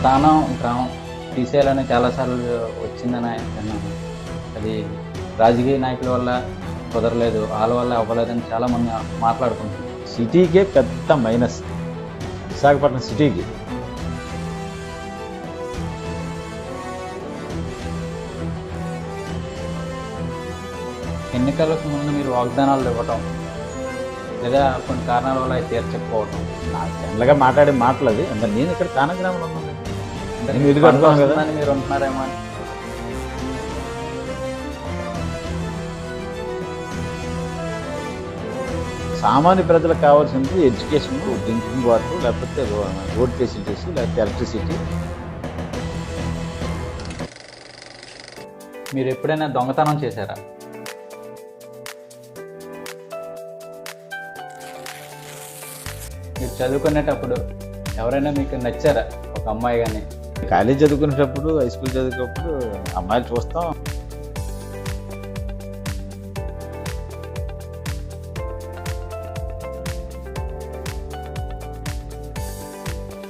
స్థానం గ్రామం తీసేయాలని చాలాసార్లు వచ్చిందని విన్నాను. అది రాజకీయ నాయకుల వల్ల కుదరలేదు, వాళ్ళ వల్ల అవ్వలేదని చాలామంది మాట్లాడుకుంటున్నారు. సిటీకే పెద్ద మైనస్, విశాఖపట్నం సిటీకి. ఎన్నికలకు ముందు మీరు వాగ్దానాలు ఇవ్వటం లేదా కొన్ని కారణాల వల్ల అవి తీర్చకపోవటం, నాకు జనరల్గా మాట్లాడే మాటలు అది. అంటే నేను ఇక్కడ కానగ్రామంలో ఉన్నాను, అంటే నేను ఇది కట్టుకున్నాను కదా. వస్తుందని మీరు ఉంటున్నారేమో అని. సామాన్య ప్రజలకు కావాల్సింది ఎడ్యుకేషన్, డ్రింకింగ్ వాటర్, లేకపోతే రోడ్ ఫెసిలిటీస్, లేకపోతే ఎలక్ట్రిసిటీ. మీరు ఎప్పుడైనా దొంగతనం చేశారా? మీరు చదువుకునేటప్పుడు ఎవరైనా మీకు నచ్చారా? ఒక అమ్మాయి కానీ కాలేజ్ చదువుకునేటప్పుడు, హై స్కూల్ చదువుకునేటప్పుడు అమ్మాయిలు చూస్తాం.